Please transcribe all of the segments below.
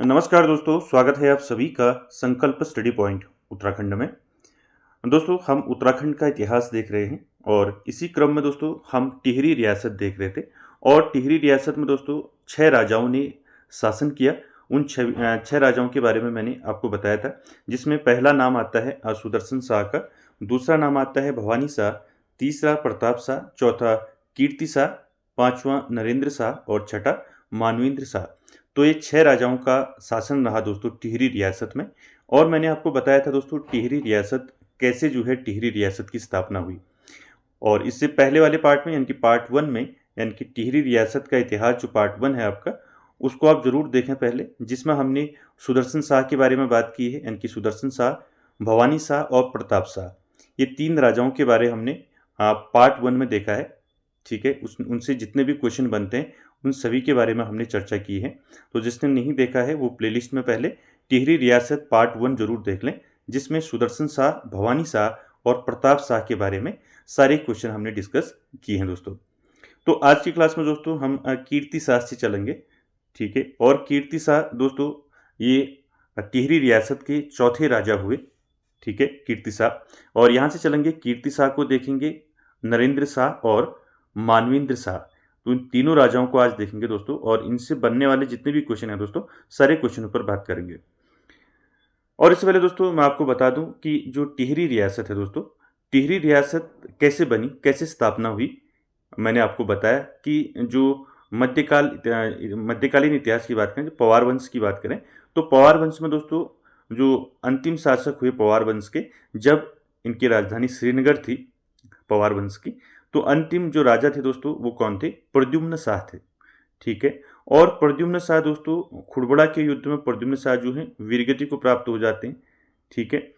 नमस्कार दोस्तों, स्वागत है आप सभी का संकल्प स्टडी पॉइंट उत्तराखंड में। दोस्तों, हम उत्तराखंड का इतिहास देख रहे हैं और इसी क्रम में दोस्तों हम टिहरी रियासत देख रहे थे। और टिहरी रियासत में दोस्तों 6 राजाओं ने शासन किया। उन 6 राजाओं के बारे में मैंने आपको बताया था, जिसमें पहला नाम आता है सुदर्शन शाह का, दूसरा नाम आता है भवानी शाह, तीसरा प्रताप शाह, चौथा कीर्ति शाह, पांचवा नरेंद्र शाह और छठा मानवेंद्र शाह। तो ये 6 राजाओं का शासन रहा दोस्तों टिहरी रियासत में। और मैंने आपको बताया था दोस्तों टिहरी रियासत कैसे जो है टिहरी रियासत की स्थापना हुई। और इससे पहले वाले पार्ट में यानी कि पार्ट 1 में, यानी कि टिहरी रियासत का इतिहास जो पार्ट 1 है आपका, उसको आप जरूर देखें पहले, जिसमें हमने सुदर्शन शाह के बारे में बात की है, यानी कि सुदर्शन शाह, भवानी शाह और प्रताप शाह। ये 3 राजाओं के बारे हमने पार्ट 1 में देखा है। ठीक है, उनसे जितने भी क्वेश्चन बनते हैं उन सभी के बारे में हमने चर्चा की है। तो जिसने नहीं देखा है वो प्लेलिस्ट में पहले टिहरी रियासत पार्ट 1 जरूर देख लें, जिसमें सुदर्शन शाह, भवानी शाह और प्रताप शाह के बारे में सारे क्वेश्चन हमने डिस्कस किए हैं दोस्तों। तो आज की क्लास में दोस्तों हम कीर्ति शाह से चलेंगे। ठीक है, और कीर्ति शाह दोस्तों ये टिहरी रियासत के चौथे राजा हुए। ठीक है, कीर्ति शाह। और यहाँ से चलेंगे, कीर्ति शाह को देखेंगे, नरेंद्र शाह और मानवेंद्र शाह। तो इन तीनों राजाओं को आज देखेंगे दोस्तों, और इनसे बनने वाले जितने भी क्वेश्चन हैं दोस्तों, सारे क्वेश्चनों पर बात करेंगे। और इससे पहले दोस्तों मैं आपको बता दूं कि जो टिहरी रियासत है दोस्तों, टिहरी रियासत कैसे बनी, कैसे स्थापना हुई। मैंने आपको बताया कि जो मध्यकालीन इतिहास की बात करें, जो पवार वंश की बात करें, तो पवार वंश में दोस्तों जो अंतिम शासक हुए पवार वंश के, जब इनकी राजधानी श्रीनगर थी पवार वंश की, तो अंतिम जो राजा थे दोस्तों वो कौन थे? प्रद्युम्न शाह थे। ठीक है, और प्रद्युम्न शाह दोस्तों खुड़बड़ा के युद्ध में प्रद्युम्न शाह जो है वीरगति को प्राप्त हो जाते हैं। ठीक है,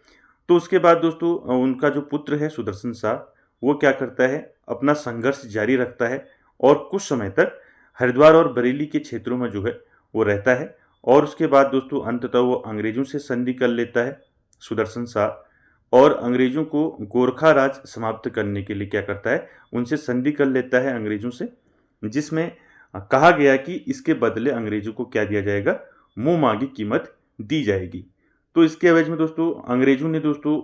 तो उसके बाद दोस्तों उनका जो पुत्र है सुदर्शन शाह, वो क्या करता है, अपना संघर्ष जारी रखता है और कुछ समय तक हरिद्वार और बरेली के क्षेत्रों में जो है वो रहता है। और उसके बाद दोस्तों अंततः वो अंग्रेजों से संधि कर लेता है सुदर्शन शाह, और अंग्रेजों को गोरखा राज समाप्त करने के लिए क्या करता है, उनसे संधि कर लेता है अंग्रेजों से, जिसमें कहा गया कि इसके बदले अंग्रेजों को क्या दिया जाएगा, मुंह मांगी कीमत दी जाएगी। तो इसके एवज में दोस्तों अंग्रेजों ने दोस्तों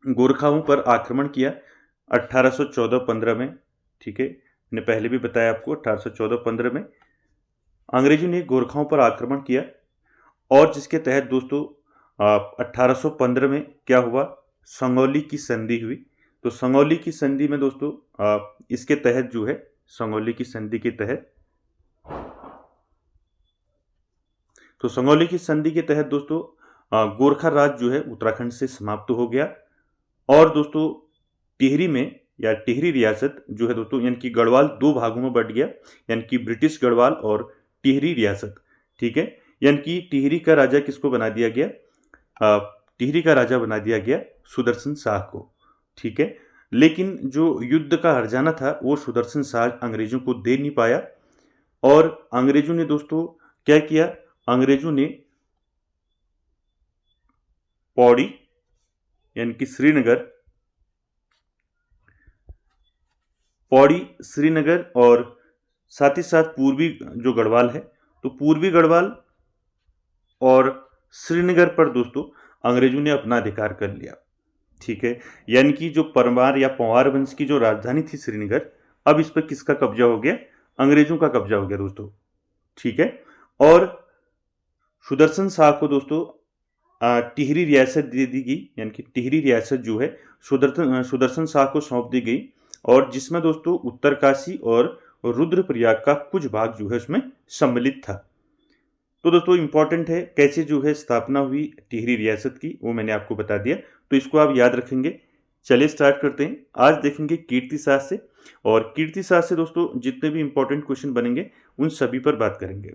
गोरखाओं पर आक्रमण किया 1814-15 में। ठीक है, मैंने पहले भी बताया आपको 1814-15 में अंग्रेजों ने गोरखाओं पर आक्रमण किया, और जिसके तहत दोस्तों 1815 में क्या हुआ, संगौली की संधि हुई। तो संगौली की संधि में दोस्तों इसके तहत जो है, संगौली की संधि के तहत, तो संगौली की संधि के तहत दोस्तों गोरखा राज जो है उत्तराखंड से समाप्त हो गया। और दोस्तों टिहरी में या टिहरी रियासत जो है दोस्तों, यानी कि गढ़वाल 2 भागों में बट गया, यानी कि ब्रिटिश गढ़वाल और टिहरी रियासत। ठीक है, यानी कि टिहरी का राजा किसको बना दिया गया, टिहरी का राजा बना दिया गया सुदर्शन शाह को। ठीक है, लेकिन जो युद्ध का हर्जाना था वो सुदर्शन शाह अंग्रेजों को दे नहीं पाया, और अंग्रेजों ने दोस्तों क्या किया, अंग्रेजों ने पौड़ी यानी कि श्रीनगर और साथ ही साथ पूर्वी जो गढ़वाल है, तो पूर्वी गढ़वाल और श्रीनगर पर दोस्तों अंग्रेजों ने अपना अधिकार कर लिया। ठीक है, यानी कि जो परमार या पंवार वंश की जो राजधानी थी श्रीनगर, अब इस पर किसका कब्जा हो गया, अंग्रेजों का कब्जा हो गया दोस्तों। ठीक है, और सुदर्शन शाह को दोस्तों टिहरी रियासत दे दी गई, यानी कि टिहरी रियासत जो है सुदर्शन शाह को सौंप दी गई, और जिसमें दोस्तों उत्तरकाशी और रुद्रप्रयाग का कुछ भाग जो है उसमें सम्मिलित था। तो दोस्तों इंपॉर्टेंट है कैसे जो है स्थापना हुई टिहरी रियासत की, वो मैंने आपको बता दिया, तो इसको आप याद रखेंगे। चलिए स्टार्ट करते हैं। आज देखेंगे कीर्ति शाह से, और कीर्ति शाह से दोस्तों जितने भी इंपॉर्टेंट क्वेश्चन बनेंगे उन सभी पर बात करेंगे।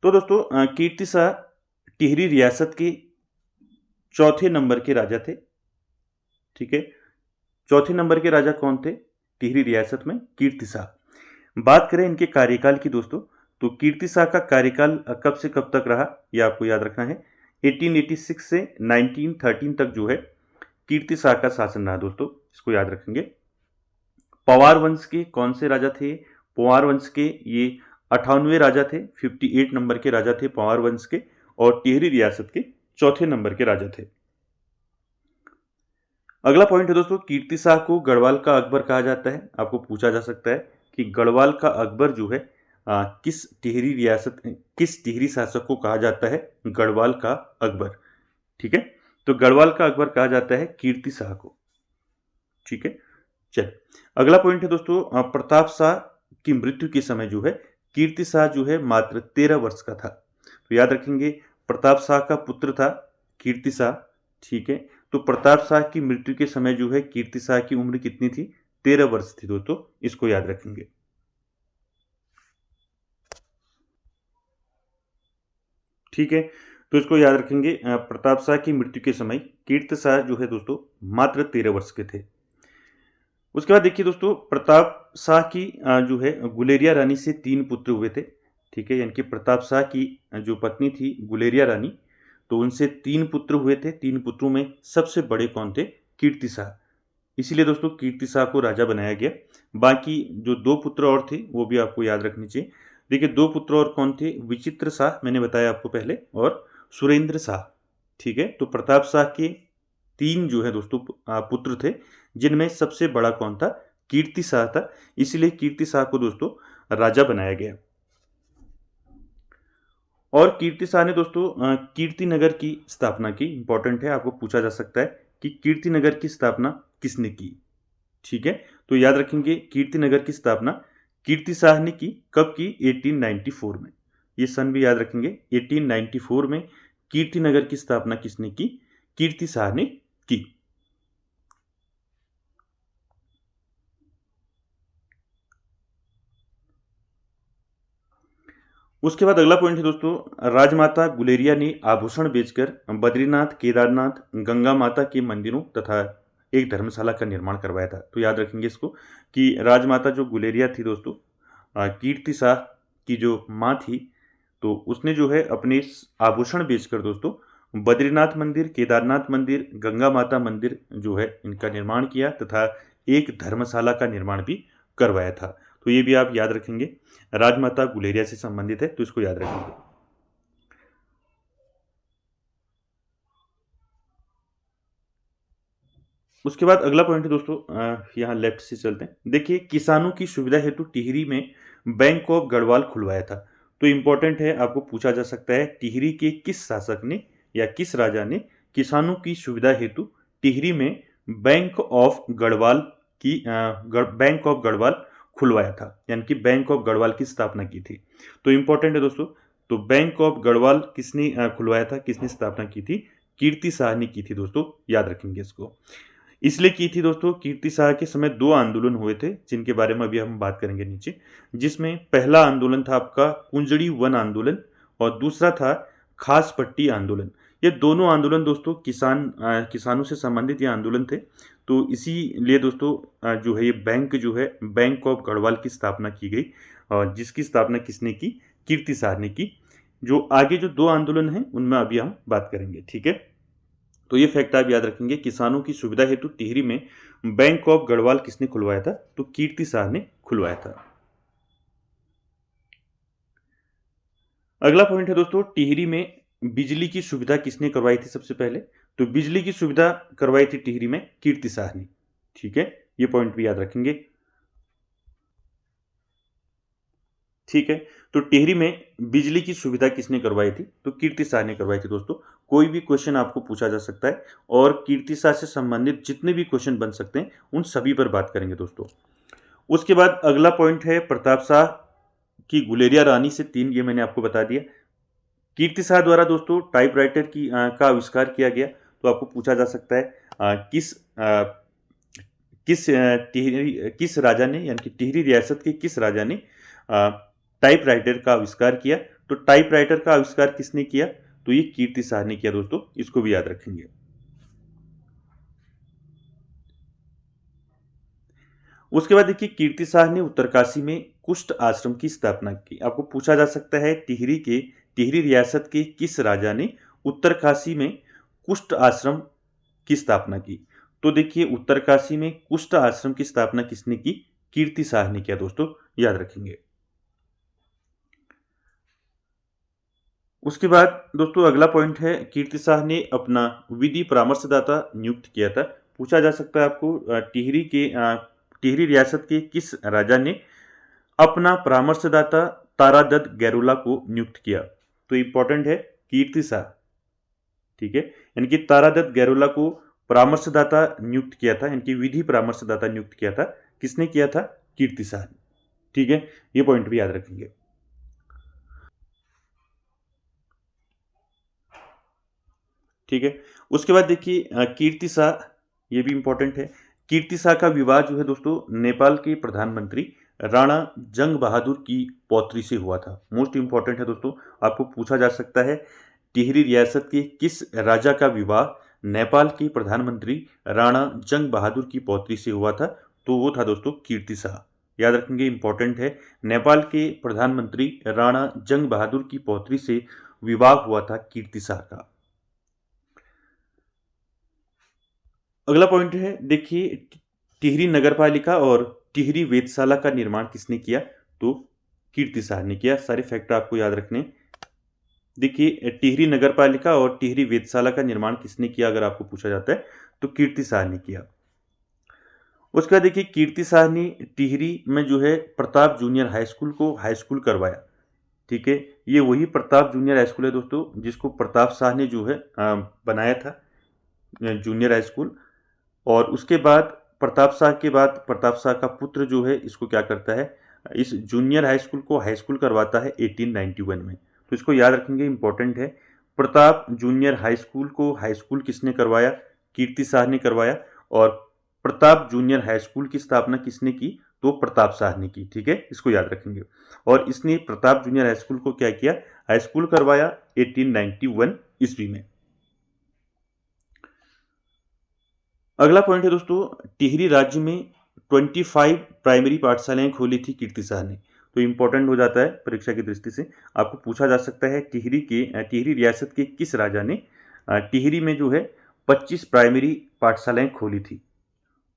तो दोस्तों कीर्ति शाह टिहरी रियासत के चौथे नंबर के राजा थे। ठीक है, चौथे नंबर के राजा कौन थे टिहरी रियासत में? कीर्ति शाह। बात करें इनके कार्यकाल की दोस्तों, तो कीर्ति शाह का कार्यकाल कब से कब तक रहा, यह आपको याद रखना है। 1886 से 1913 तक जो है कीर्ति शाह का शासन रहा दोस्तों, इसको याद रखेंगे। पवार वंश के कौन से राजा थे? पवार वंश के ये 98वें राजा थे, 58 नंबर के राजा थे पवार वंश के, और टिहरी रियासत के चौथे नंबर के राजा थे। अगला पॉइंट है दोस्तों, कीर्ति शाह को गढ़वाल का अकबर कहा जाता है। आपको पूछा जा सकता है कि गढ़वाल का अकबर जो है किस टिहरी शासक को कहा जाता है गढ़वाल का अकबर? ठीक है, तो गढ़वाल का अकबर कहा जाता है कीर्ति शाह को। ठीक है, चल अगला पॉइंट है दोस्तों, प्रताप शाह की मृत्यु के समय जो है कीर्ति शाह जो है मात्र 13 वर्ष का था। तो याद रखेंगे, प्रताप शाह का पुत्र था कीर्ति शाह। ठीक है, तो प्रताप शाह की मृत्यु के समय जो है कीर्ति शाह की उम्र कितनी थी? 13 वर्ष थी दोस्तों, इसको याद रखेंगे। ठीक है, तो इसको याद रखेंगे, प्रताप शाह की मृत्यु के समय कीर्ति शाह जो है दोस्तों मात्र 13 वर्ष के थे। उसके बाद देखिए दोस्तों, प्रताप शाह की जो है गुलेरिया रानी से 3 पुत्र हुए थे। ठीक है, यानी कि प्रताप शाह की जो पत्नी थी गुलेरिया रानी, तो उनसे 3 पुत्र हुए थे। 3 पुत्रों में सबसे बड़े कौन थे? कीर्ति शाह। इसीलिए दोस्तों कीर्ति शाह को राजा बनाया गया। बाकी जो 2 पुत्र और थे वो भी आपको याद रखने चाहिए। देखिए 2 पुत्र और कौन थे? विचित्र शाह, मैंने बताया आपको पहले, और सुरेंद्र शाह। ठीक है, तो प्रताप शाह के 3 जो है दोस्तों पुत्र थे, जिनमें सबसे बड़ा कौन था? कीर्ति शाह था। इसलिए कीर्ति शाह को दोस्तों राजा बनाया गया। और कीर्ति शाह ने दोस्तों कीर्ति नगर की स्थापना की। इंपॉर्टेंट है, आपको पूछा जा सकता है कि कीर्ति नगर की स्थापना किसने की? ठीक है, तो याद रखेंगे कीर्ति नगर की स्थापना कीर्ति शाह ने की। कब की? 1894 में। ये सन भी याद रखेंगे, 1894 में कीर्ति नगर की स्थापना किसने की? कीर्ति शाह ने की। उसके बाद अगला पॉइंट है दोस्तों, राजमाता गुलेरिया ने आभूषण बेचकर बद्रीनाथ, केदारनाथ, गंगा माता के मंदिरों तथा एक धर्मशाला का निर्माण करवाया था। तो याद रखेंगे इसको कि राजमाता जो गुलेरिया थी दोस्तों, कीर्ति शाह की जो माँ थी, तो उसने जो है अपने आभूषण बेचकर दोस्तों बद्रीनाथ मंदिर, केदारनाथ मंदिर, गंगा माता मंदिर जो है इनका निर्माण किया तथा एक धर्मशाला का निर्माण भी करवाया था। तो ये भी आप याद रखेंगे, राजमाता गुलेरिया से संबंधित है, तो इसको याद रखेंगे। उसके बाद अगला पॉइंट है दोस्तों, यहाँ लेफ्ट से चलते हैं। देखिए, किसानों की सुविधा हेतु टिहरी में बैंक ऑफ गढ़वाल खुलवाया था। तो इंपॉर्टेंट है, आपको पूछा जा सकता है टिहरी के किस शासक ने या किस राजा ने किसानों की सुविधा हेतु टिहरी में बैंक ऑफ गढ़वाल खुलवाया था, यानी कि बैंक ऑफ गढ़वाल की स्थापना की थी। तो इंपॉर्टेंट है दोस्तों, तो बैंक ऑफ गढ़वाल किसने खुलवाया था, किसने स्थापना की थी? कीर्ति शाह ने की थी दोस्तों, याद रखेंगे इसको। इसलिए की थी दोस्तों, कीर्ति शाह के समय 2 आंदोलन हुए थे, जिनके बारे में अभी हम बात करेंगे नीचे। जिसमें पहला आंदोलन था आपका कुंजड़ी वन आंदोलन और दूसरा था खास पट्टी आंदोलन। ये दोनों आंदोलन दोस्तों किसानों से संबंधित ये आंदोलन थे। तो इसीलिए दोस्तों जो है ये बैंक जो है बैंक ऑफ गढ़वाल की स्थापना की गई, जिसकी स्थापना किसने की? कीर्ति शाह ने की। जो आगे जो 2 आंदोलन हैं उनमें अभी हम बात करेंगे। ठीक है, तो ये फैक्ट आप याद रखेंगे, किसानों की सुविधा हेतु टिहरी में बैंक ऑफ गढ़वाल किसने खुलवाया था? तो कीर्ति शाह ने खुलवाया था। अगला पॉइंट है दोस्तों, टिहरी में बिजली की सुविधा किसने करवाई थी सबसे पहले? तो बिजली की सुविधा करवाई थी टिहरी में कीर्ति शाह ने। ठीक है, ये पॉइंट भी याद रखेंगे। ठीक है, तो टिहरी में बिजली की सुविधा किसने करवाई थी? तो कीर्ति शाह ने करवाई थी दोस्तों। कोई भी क्वेश्चन आपको पूछा जा सकता है और कीर्ति शाह से संबंधित जितने भी क्वेश्चन बन सकते हैं उन सभी पर बात करेंगे दोस्तों। उसके बाद अगला पॉइंट है प्रताप शाह की गुलेरिया रानी से 3, ये मैंने आपको बता दिया। कीर्ति शाह द्वारा दोस्तों टाइपराइटर का आविष्कार किया गया। तो आपको पूछा जा सकता है किस राजा ने, यानी कि टिहरी रियासत के किस राजा ने टाइपराइटर का आविष्कार किया? तो टाइपराइटर का आविष्कार किसने किया? तो ये कीर्ति शाह ने किया दोस्तों, इसको भी याद रखेंगे। उसके बाद देखिए, कीर्ति शाह ने उत्तरकाशी में कुष्ठ आश्रम की स्थापना की। आपको पूछा जा सकता है टिहरी रियासत के किस राजा ने उत्तरकाशी में कुष्ठ आश्रम की स्थापना की? तो देखिए, उत्तरकाशी में कुष्ठ आश्रम की स्थापना किसने की? कीर्ति शाह ने किया दोस्तों, याद रखेंगे। उसके बाद दोस्तों अगला पॉइंट है, कीर्ति शाह ने अपना विधि परामर्शदाता नियुक्त किया था। पूछा जा सकता है आपको टिहरी रियासत के किस राजा ने अपना परामर्शदाता तारादत्त गैरोला को नियुक्त किया? तो इंपॉर्टेंट है कीर्ति शाह, ठीक है, यानी कि तारादत्त गैरोला को परामर्शदाता नियुक्त किया था, यानी कि विधि परामर्शदाता नियुक्त किया था। किसने किया था? कीर्ति शाह ने, ठीक है, ये पॉइंट भी याद रखेंगे। ठीक है, उसके बाद देखिए कीर्ति शाह, ये भी इंपॉर्टेंट है। कीर्ति शाह का विवाह जो है दोस्तों नेपाल के प्रधानमंत्री राणा जंग बहादुर की पौत्री से हुआ था। मोस्ट इंपॉर्टेंट है दोस्तों, आपको पूछा जा सकता है टिहरी रियासत के किस राजा का विवाह नेपाल के प्रधानमंत्री राणा जंग बहादुर की पौत्री से हुआ था? तो वो था दोस्तों कीर्ति शाह, याद रखेंगे, इंपॉर्टेंट है। नेपाल के प्रधानमंत्री राणा जंग बहादुर की पौत्री से विवाह हुआ था कीर्ति शाह का। अगला पॉइंट है, देखिए टिहरी नगरपालिका और टिहरी वेधशाला का निर्माण किसने किया? तो कीर्ति शाह ने किया। सारे फैक्ट आपको याद रखने। देखिए टिहरी नगरपालिका और टिहरी वेधशाला का निर्माण किसने किया अगर आपको पूछा जाता है तो कीर्ति शाह ने किया। उसके बाद देखिए कीर्ति शाह ने टिहरी में जो है प्रताप जूनियर हाई स्कूल को हाई स्कूल करवाया, ठीक है, ये वही प्रताप जूनियर हाई स्कूल है दोस्तों जिसको प्रताप शाह ने जो है बनाया था जूनियर हाई स्कूल। और उसके बाद प्रताप शाह के बाद प्रताप शाह का पुत्र जो है इसको क्या करता है, इस जूनियर हाई स्कूल को हाई स्कूल करवाता है 1891 में। तो इसको याद रखेंगे, इंपॉर्टेंट है। प्रताप जूनियर हाई स्कूल को हाई स्कूल किसने करवाया? कीर्ति शाह ने करवाया। और प्रताप जूनियर हाई स्कूल की स्थापना किसने की? तो प्रताप शाह ने की, ठीक है, इसको याद रखेंगे। और इसने प्रताप जूनियर हाई स्कूल को क्या किया? हाई स्कूल करवाया 1891 ईस्वी में। अगला पॉइंट है दोस्तों, टिहरी राज्य में 25 प्राइमरी पाठशालाएं खोली थी कीर्ति शाह ने। तो इंपॉर्टेंट हो जाता है परीक्षा की दृष्टि से, आपको पूछा जा सकता है टिहरी रियासत के किस राजा ने टिहरी में जो है 25 प्राइमरी पाठशालाएं खोली थी?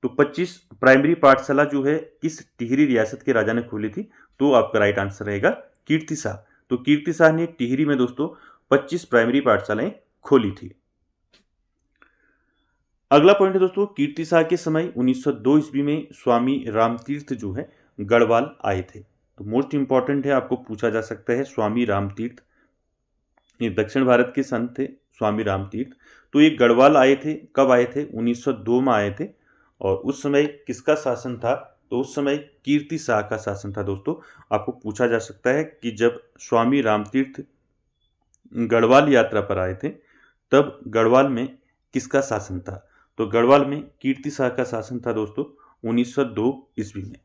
तो 25 प्राइमरी पाठशाला जो है किस टिहरी रियासत के राजा ने खोली थी? तो आपका राइट आंसर रहेगा कीर्ति शाह। तो कीर्ति शाह ने टिहरी में दोस्तों 25 प्राइमरी पाठशालाएं खोली थी। अगला पॉइंट है दोस्तों, कीर्ति शाह के समय 1902 ईस्वी में स्वामी रामतीर्थ जो है गढ़वाल आए थे। तो मोस्ट इंपॉर्टेंट है, आपको पूछा जा सकता है स्वामी रामतीर्थ, ये दक्षिण भारत के संत थे स्वामी रामतीर्थ। तो ये गढ़वाल आए थे, कब आए थे? 1902 में आए थे। और उस समय किसका शासन था? तो उस समय कीर्ति शाह का शासन था दोस्तों। आपको पूछा जा सकता है कि जब स्वामी रामतीर्थ गढ़वाल यात्रा पर आए थे तब गढ़वाल में किसका शासन था? तो गढ़वाल में कीर्ति शाह का शासन था दोस्तों 1902 ईस्वी में।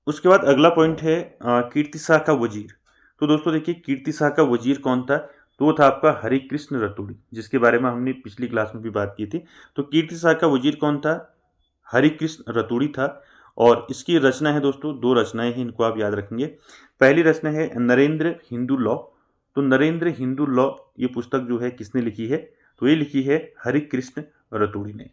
उसके बाद अगला पॉइंट है कीर्ति शाह का वजीर। तो दोस्तों देखिए कीर्ति शाह का वजीर कौन था? तो वो था आपका हरिकृष्ण रतूड़ी, जिसके बारे में हमने पिछली क्लास में भी बात की थी। तो कीर्ति शाह का वजीर कौन था? हरिकृष्ण रतूड़ी था। और इसकी रचना है दोस्तों, दो रचनाएं हैं, इनको आप याद रखेंगे। पहली रचना है नरेंद्र हिंदू लॉ। तो नरेंद्र हिंदू लॉ ये पुस्तक जो है किसने लिखी है? तो ये लिखी है हरिकृष्ण रतूड़ी ने।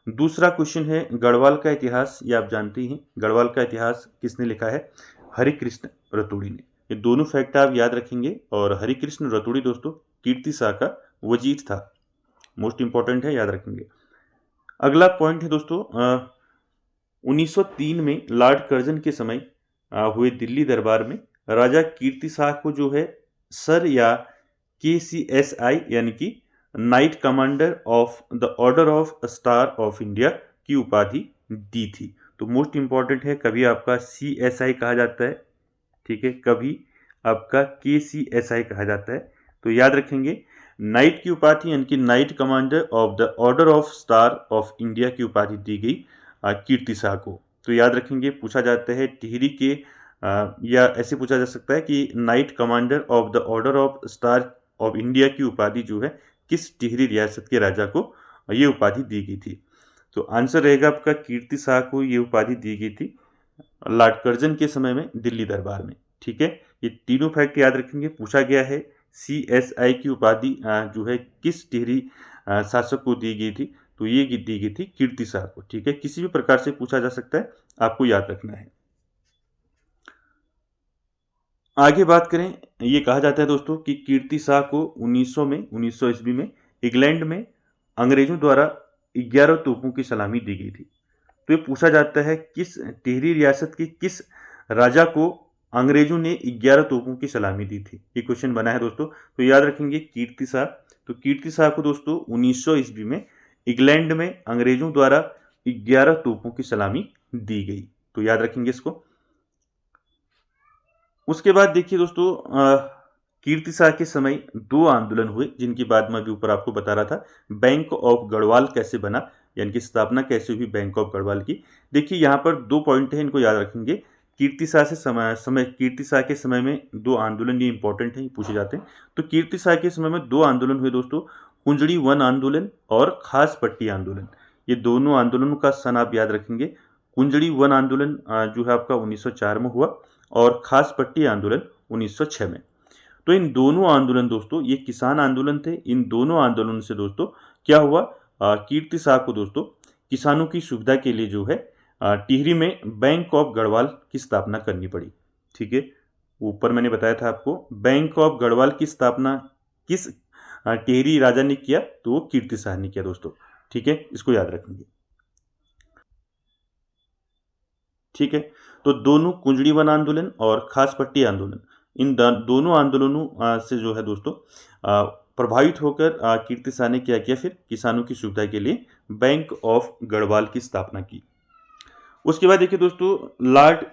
दूसरा क्वेश्चन है गढ़वाल का इतिहास, ये आप जानते हैं गढ़वाल का इतिहास किसने लिखा है? हरिकृष्ण रतूड़ी ने। ये दोनों फैक्ट आप याद रखेंगे। और हरिकृष्ण रतूड़ी दोस्तों कीर्ति शाह का वजीर था, मोस्ट इंपॉर्टेंट है, याद रखेंगे। अगला पॉइंट है दोस्तों 1903 में लॉर्ड कर्जन के समय हुए दिल्ली दरबार में राजा कीर्ति शाह को जो है सर या KCSI यानी कि night commander of the order of star of India की उपाधि दी थी। तो मोस्ट इंपॉर्टेंट है, कभी आपका CSI कहा जाता है, ठीक है, कभी आपका KCSI कहा जाता है। तो याद रखेंगे नाइट की उपाधि यानी कि night commander of the order of star of India की उपाधि दी गई कीर्ति शाह को। तो याद रखेंगे, पूछा जाता है टिहरी के या ऐसे पूछा जा सकता है कि night commander of the order of star of India की उपाधि जो है किस टिहरी रियासत के राजा को ये उपाधि दी गई थी? तो आंसर रहेगा आपका कीर्ति शाह को ये उपाधि दी गई थी लॉर्ड कर्जन के समय में दिल्ली दरबार में, ठीक है। ये तीनों फैक्ट याद रखेंगे। पूछा गया है CSI की उपाधि जो है किस टिहरी शासक को दी गई थी? तो ये दी गई थी कीर्ति शाह को। ठीक है, किसी भी प्रकार से पूछा जा सकता है, आपको याद रखना है। आगे बात करें, ये कहा जाता है दोस्तों कि कीर्ति शाह को 1900 ईस्वी में इंग्लैंड में अंग्रेजों द्वारा 11 तोपों की सलामी दी गई थी। तो ये पूछा जाता है किस टिहरी रियासत की किस राजा को अंग्रेजों ने 11 तोपों की सलामी दी थी, ये क्वेश्चन बना है दोस्तों। तो याद रखेंगे कीर्ति शाह। तो कीर्ति शाह को दोस्तों 1900 ईस्वी में इंग्लैंड में अंग्रेजों द्वारा 11 तोपों की सलामी दी गई। तो याद रखेंगे इसको। उसके बाद देखिए दोस्तों, कीर्ति शाह के समय 2 आंदोलन हुए, जिनकी बात मैं अभी ऊपर आपको बता रहा था। बैंक ऑफ गढ़वाल कैसे बना, यानी कि स्थापना कैसे हुई बैंक ऑफ गढ़वाल की। देखिए यहाँ पर 2 पॉइंट हैं, इनको याद रखेंगे। कीर्ति शाह कीर्ति शाह के समय में 2 आंदोलन, ये इंपॉर्टेंट है, पूछे जाते हैं। तो कीर्ति शाह के समय में 2 आंदोलन हुए दोस्तों, कुंजड़ी वन आंदोलन और खास पट्टी आंदोलन। ये दोनों आंदोलनों का सन आप याद रखेंगे। कुंजड़ी वन आंदोलन जो है आपका 1904 में हुआ और खास पट्टी आंदोलन 1906 में। तो इन दोनों आंदोलन दोस्तों, ये किसान आंदोलन थे। इन दोनों आंदोलन से दोस्तों क्या हुआ, कीर्ति शाह को दोस्तों किसानों की सुविधा के लिए जो है टिहरी में बैंक ऑफ गढ़वाल की स्थापना करनी पड़ी। ठीक है, ऊपर मैंने बताया था आपको, बैंक ऑफ गढ़वाल की स्थापना किस टिहरी राजा ने किया, तो वो कीर्ति शाह ने किया दोस्तों। ठीक है, इसको याद रखेंगे। ठीक है, तो दोनों कुंजड़ी वन आंदोलन और खास पट्टी आंदोलन, इन दोनों आंदोलनों से जो है दोस्तों प्रभावित होकर कीर्ति शाह ने क्या किया, फिर किसानों की सुविधा के लिए बैंक ऑफ गढ़वाल की स्थापना की। उसके बाद देखिए दोस्तों, लॉर्ड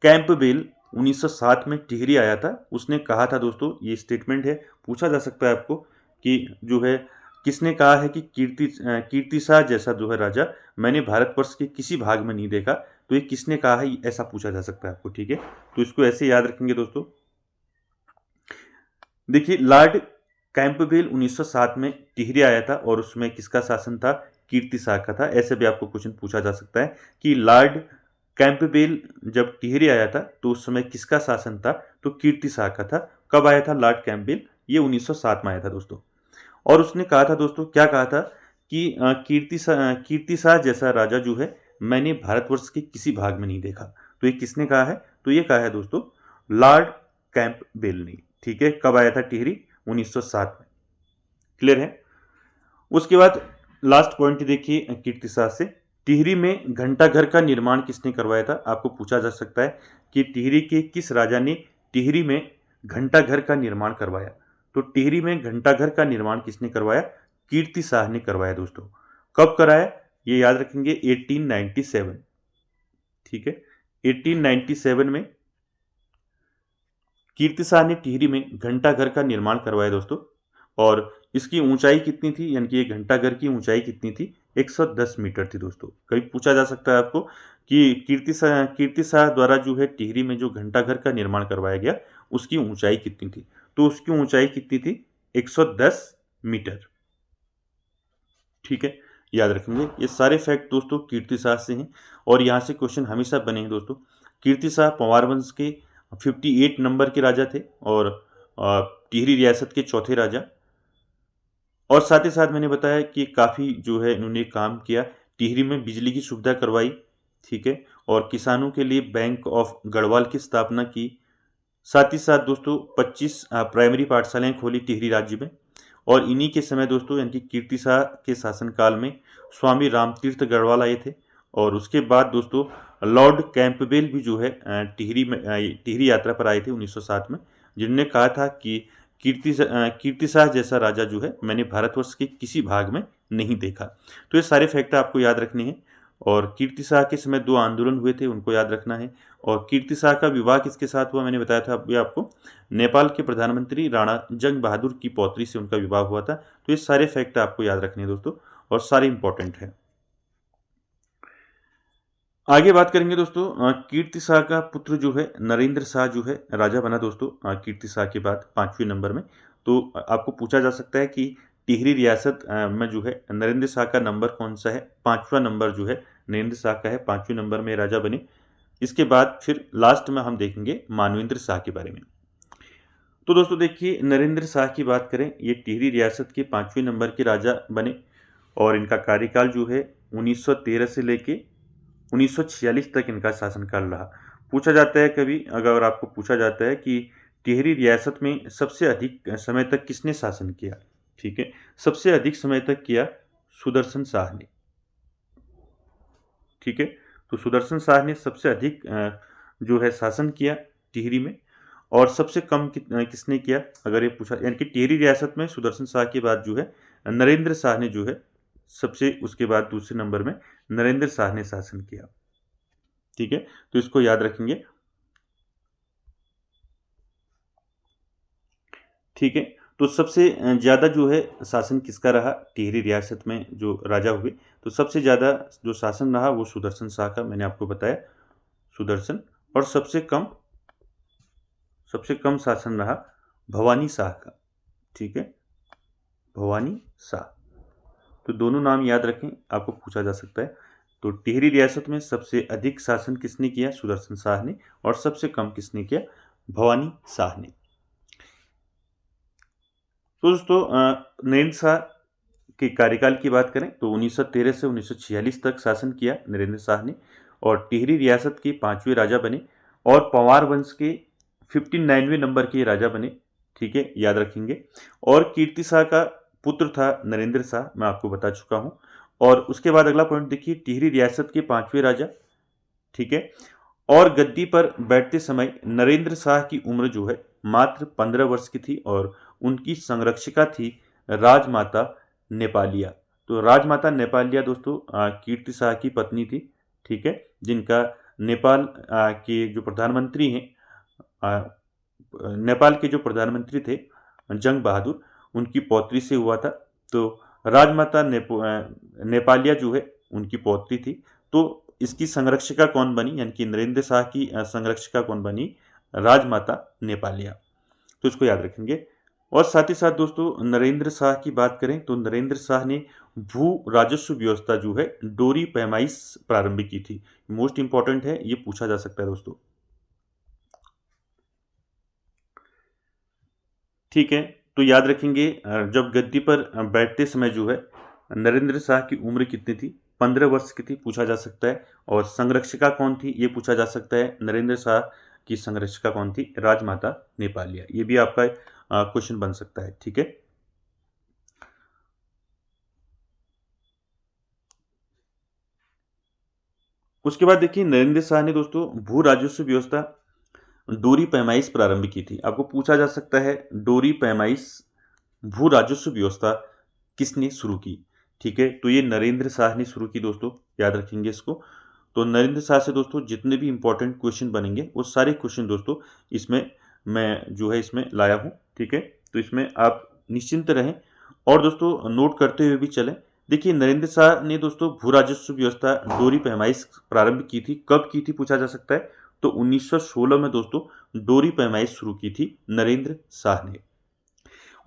कैंपबेल 1907 में टिहरी आया था। उसने कहा था दोस्तों, ये स्टेटमेंट है, पूछा जा सकता है आपको कि जो है किसने कहा है कि कीर्ति शाह जैसा जो है राजा मैंने भारतवर्ष के किसी भाग में नहीं देखा। तो ये किसने कहा है, ऐसा पूछा जा सकता है आपको। ठीक है, तो इसको ऐसे याद रखेंगे दोस्तों। देखिए, लॉर्ड कैंपबेल 1907 में टिहरी आया था और उसमें किसका शासन था, कीर्ति शाह का था। ऐसे भी आपको क्वेश्चन पूछा जा सकता है कि लॉर्ड कैंपबेल जब टिहरी आया था तो उस समय किसका शासन था, तो कीर्ति शाह का था। कब आया था लॉर्ड कैंपबेल, ये 1907 में आया था दोस्तों। और उसने कहा था दोस्तों, क्या कहा था कि कीर्ति शाह जैसा राजा जो है मैंने भारतवर्ष के किसी भाग में नहीं देखा। तो ये किसने कहा है, तो ये कहा है दोस्तों लॉर्ड कैंपबेल ने। ठीक है, कब आया था टिहरी, 1907 में। क्लियर है। उसके बाद लास्ट पॉइंट देखिए कीर्ति शाह से, टिहरी में घंटाघर का निर्माण किसने करवाया था। आपको पूछा जा सकता है कि टिहरी के किस राजा ने टिहरी में घंटाघर का निर्माण करवाया। तो टिहरी में घंटाघर का निर्माण किसने करवाया, कीर्ति शाह ने करवाया दोस्तों। कब कराया, ये याद रखेंगे, 1897। ठीक है, 1897 में कीर्ति शाह ने टिहरी में घंटाघर का निर्माण करवाया दोस्तों। और इसकी ऊंचाई कितनी थी, यानी कि ये घंटाघर की ऊंचाई कितनी थी, 110 मीटर थी दोस्तों। कभी पूछा जा सकता है आपको कि कीर्ति शाह द्वारा जो है टिहरी में जो घंटाघर का निर्माण करवाया गया उसकी ऊंचाई कितनी थी, तो उसकी ऊंचाई कितनी थी, 110 मीटर। ठीक है, याद रखेंगे। ये सारे फैक्ट दोस्तों कीर्ति शाह से हैं और यहाँ से क्वेश्चन हमेशा बने हैं दोस्तों। कीर्ति शाह पंवार वंश के 58 नंबर के राजा थे और टिहरी रियासत के चौथे राजा। और साथ ही साथ मैंने बताया कि काफ़ी जो है इन्होंने काम किया, टिहरी में बिजली की सुविधा करवाई। ठीक है, और किसानों के लिए बैंक ऑफ गढ़वाल की स्थापना की। साथ ही साथ दोस्तों 25 प्राइमरी पाठशालाएं खोली टिहरी राज्य में। और इन्हीं के समय दोस्तों, यानी कि कीर्ति शाह के शासनकाल में स्वामी रामतीर्थ गढ़वाल आए थे। और उसके बाद दोस्तों लॉर्ड कैंपबेल भी जो है टिहरी यात्रा पर आए थे 1907 में, जिन्होंने कहा था कि कीर्ति शाह जैसा राजा जो है मैंने भारतवर्ष के किसी भाग में नहीं देखा। तो ये सारे फैक्ट आपको याद रखने हैं। और कीर्ति शाह के समय 2 आंदोलन हुए थे, उनको याद रखना है। और कीर्ति शाह का विवाह किसके साथ हुआ, मैंने बताया था अभी आपको, नेपाल के प्रधानमंत्री राणा जंग बहादुर की पौत्री से उनका विवाह हुआ था। तो ये सारे फैक्ट आपको याद रखने हैं दोस्तों और सारे इंपॉर्टेंट हैं। आगे बात करेंगे दोस्तों, कीर्ति शाह का पुत्र जो है नरेंद्र शाह जो है राजा बना दोस्तों कीर्ति शाह के बाद 5वें नंबर में। तो आपको पूछा जा सकता है कि टिहरी रियासत में जो है नरेंद्र शाह का नंबर कौन सा है, 5वां नंबर जो है नरेंद्र शाह का है, 5वें नंबर में राजा बने। इसके बाद फिर लास्ट में हम देखेंगे मानवेंद्र शाह के बारे में। तो दोस्तों देखिए, नरेंद्र शाह की बात करें, ये टिहरी रियासत के 5वें नंबर के राजा बने। और इनका कार्यकाल जो है 1913 से लेके 1946 तक इनका शासनकाल रहा। पूछा जाता है कभी, अगर आपको पूछा जाता है कि टिहरी रियासत में सबसे अधिक समय तक किसने शासन किया, ठीक है, सबसे अधिक समय तक किया सुदर्शन शाह ने, ठीक है। तो सुदर्शन शाह ने सबसे अधिक जो है शासन किया टिहरी में, और सबसे कम किसने किया, अगर ये पूछा, यानी कि टिहरी रियासत में सुदर्शन शाह के बाद जो है नरेंद्र शाह ने जो है सबसे, उसके बाद दूसरे नंबर में नरेंद्र शाह ने शासन किया, ठीक है। तो इसको याद रखेंगे, ठीक है। तो सबसे ज़्यादा जो है शासन किसका रहा टिहरी रियासत में, जो राजा हुए, तो सबसे ज़्यादा जो शासन रहा वो सुदर्शन शाह का, मैंने आपको बताया सुदर्शन। और सबसे कम शासन रहा भवानी शाह का, ठीक है, भवानी शाह। तो दोनों नाम याद रखें, आपको पूछा जा सकता है। तो टिहरी रियासत में सबसे अधिक शासन किसने किया, सुदर्शन शाह ने, और सबसे कम किसने किया, भवानी शाह ने। तो दोस्तों नरेंद्र शाह के कार्यकाल की बात करें तो 1913 से 1946 तक शासन किया नरेंद्र शाह ने, और टिहरी रियासत के 5वें राजा बने, और पंवार वंश के 59वें नंबर के राजा बने, ठीक है, याद रखेंगे। और कीर्ति शाह का पुत्र था नरेंद्र शाह, मैं आपको बता चुका हूँ। और उसके बाद अगला पॉइंट देखिए, टिहरी रियासत के 5वें राजा, ठीक है। और गद्दी पर बैठते समय नरेंद्र शाह की उम्र जो है मात्र 15 वर्ष की थी, और उनकी संरक्षिका थी राजमाता नेपालिया। तो राजमाता नेपालिया दोस्तों कीर्ति शाह की पत्नी थी, ठीक है, जिनका नेपाल के जो प्रधानमंत्री हैं, नेपाल के जो प्रधानमंत्री थे जंग बहादुर, उनकी पौत्री से हुआ था। तो राजमाता नेपालिया जो है उनकी पौत्री थी। तो इसकी संरक्षिका कौन बनी, यानी कि नरेंद्र शाह की संरक्षिका कौन बनी, राजमाता नेपालिया। तो इसको याद रखेंगे। और साथ ही साथ दोस्तों नरेंद्र शाह की बात करें तो नरेंद्र शाह ने भू राजस्व व्यवस्था जो है डोरी पैमाइश प्रारंभ की थी। मोस्ट इंपॉर्टेंट है, ये पूछा जा सकता है दोस्तों, ठीक है। तो याद रखेंगे जब गद्दी पर बैठते समय जो है नरेंद्र शाह की उम्र कितनी थी, 15 वर्ष की थी, पूछा जा सकता है। और संरक्षिका कौन थी, ये पूछा जा सकता है, नरेंद्र शाह की संरक्षिका कौन थी, राजमाता नेपालिया। ये भी आपका क्वेश्चन बन सकता है, ठीक है। उसके बाद देखिए नरेंद्र शाह ने दोस्तों भू राजस्व व्यवस्था डोरी पैमाइश प्रारंभ की थी। आपको पूछा जा सकता है डोरी पैमाइश भू राजस्व व्यवस्था किसने शुरू की, ठीक है। तो ये नरेंद्र शाह ने शुरू की दोस्तों, याद रखेंगे इसको। तो नरेंद्र शाह से दोस्तों जितने भी इंपॉर्टेंट क्वेश्चन बनेंगे वो सारे क्वेश्चन दोस्तों इसमें मैं जो है इसमें लाया हूँ, ठीक है। तो इसमें आप निश्चिंत रहें, और दोस्तों नोट करते हुए भी चलें। देखिए नरेंद्र शाह ने दोस्तों भू राजस्व व्यवस्था डोरी पैमाइश प्रारंभ की थी, कब की थी पूछा जा सकता है, तो 1916 में दोस्तों डोरी पैमाइश शुरू की थी नरेंद्र शाह ने।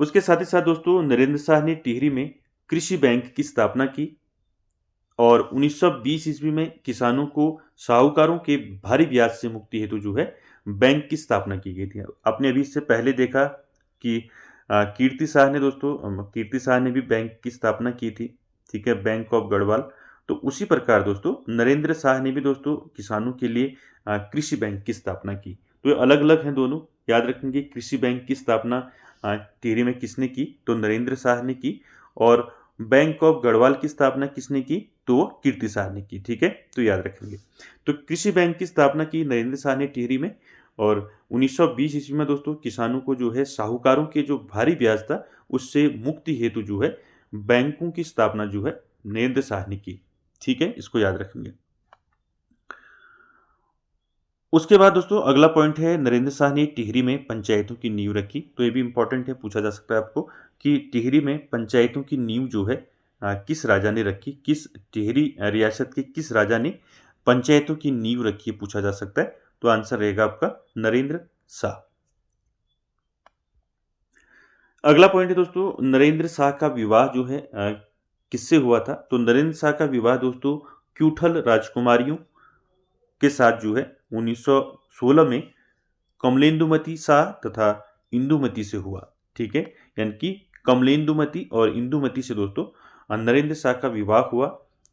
उसके साथ ही साथ दोस्तों नरेंद्र शाह ने टिहरी में कृषि बैंक की स्थापना की, और 1920 ईस्वी में किसानों को साहूकारों के भारी ब्याज से मुक्ति हेतु जो है बैंक की स्थापना की गई थी। आपने अभी इससे पहले देखा कि कीर्ति शाह ने दोस्तों कीर्ति शाह ने भी बैंक की स्थापना की थी, ठीक है, बैंक ऑफ गढ़वाल। तो उसी प्रकार दोस्तों नरेंद्र शाह ने भी दोस्तों किसानों के लिए कृषि बैंक की स्थापना की। तो ये अलग अलग हैं दोनों, याद रखेंगे। कृषि बैंक की स्थापना टिहरी में किसने की, तो नरेंद्र शाह ने की। और बैंक ऑफ गढ़वाल की स्थापना किसने की, तो वो कीर्ति शाह ने की, ठीक है। तो याद रखेंगे। तो कृषि बैंक की स्थापना की नरेंद्र शाह ने टिहरी में, और 1920 ईस्वी में दोस्तों किसानों को जो है साहूकारों के जो भारी ब्याज था उससे मुक्ति हेतु जो है बैंकों की स्थापना जो है नरेंद्र शाह ने की, ठीक है, इसको याद रखेंगे। उसके बाद दोस्तों अगला पॉइंट है, नरेंद्र शाह ने टिहरी में पंचायतों की नींव रखी। तो ये भी इंपॉर्टेंट है, पूछा जा सकता है आपको कि टिहरी में पंचायतों की नींव जो है किस राजा ने रखी, किस टिहरी रियासत के किस राजा ने पंचायतों की नींव रखी है, पूछा जा सकता है। तो आंसर रहेगा आपका नरेंद्र शाह। अगला पॉइंट है दोस्तों, नरेंद्र शाह का विवाह जो है किससे हुआ था, तो नरेंद्र शाह का विवाह दोस्तों क्यूठल राजकुमारियों के साथ जो है 1916 में कमलेंदुमती शाह तथा इंदुमती से हुआ, ठीक है, यानी कि कमलेंदुमती और इंदुमती से दोस्तों नरेंद्र शाह का विवाह हुआ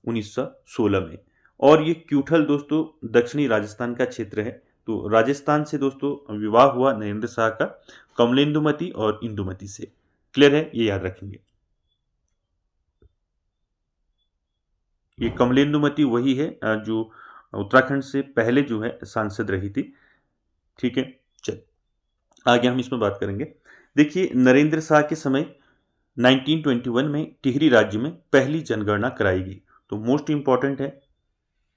1916 में। और ये क्यूठल दोस्तों दक्षिणी राजस्थान का क्षेत्र है। तो राजस्थान से दोस्तों विवाह हुआ नरेंद्र शाह का कमलेंदुमती और इंदुमती से। क्लियर है, ये याद रखेंगे। ये कमलेंदुमती वही है जो उत्तराखंड से पहले जो है सांसद रही थी। ठीक है, चल आगे हम इसमें बात करेंगे। देखिए, नरेंद्र शाह के समय 1921 में टिहरी राज्य में पहली जनगणना कराई गई। तो मोस्ट इंपॉर्टेंट है,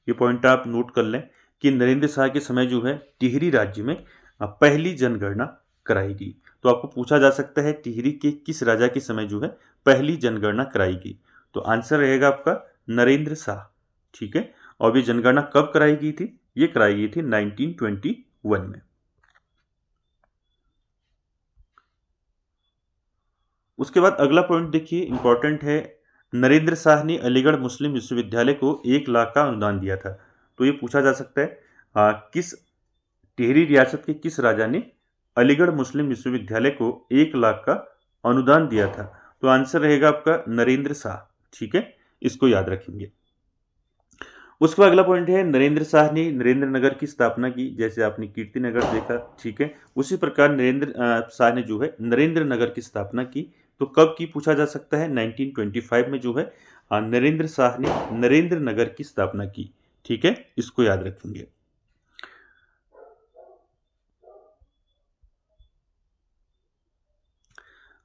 ये पॉइंट आप नोट कर लें कि नरेंद्र शाह के समय जो है टिहरी राज्य में पहली जनगणना कराई गई। तो आपको पूछा जा सकता है टिहरी के किस राजा के समय जो है पहली जनगणना कराई गई। तो आंसर रहेगा आपका नरेंद्र शाह। ठीक है, और ये जनगणना कब कराई गई थी? ये कराई गई थी 1921 में। उसके बाद अगला पॉइंट देखिए, इंपॉर्टेंट है। नरेंद्र शाह ने अलीगढ़ मुस्लिम विश्वविद्यालय को 1 लाख का अनुदान दिया था। तो ये पूछा जा सकता है किस टिहरी रियासत के किस राजा ने अलीगढ़ मुस्लिम विश्वविद्यालय को 1 लाख का अनुदान दिया था? तो आंसर रहेगा आपका नरेंद्र शाह। ठीक है, इसको याद रखेंगे। उसके बाद अगला पॉइंट है, नरेंद्र शाह ने नरेंद्र नगर की स्थापना की। जैसे आपने कीर्ति नगर देखा, ठीक है, उसी प्रकार नरेंद्र शाह ने जो है नरेंद्र नगर की स्थापना की। तो कब की पूछा जा सकता है? 1925 में जो है नरेंद्र शाह ने नरेंद्र नगर की स्थापना की। ठीक है, इसको याद रखेंगे।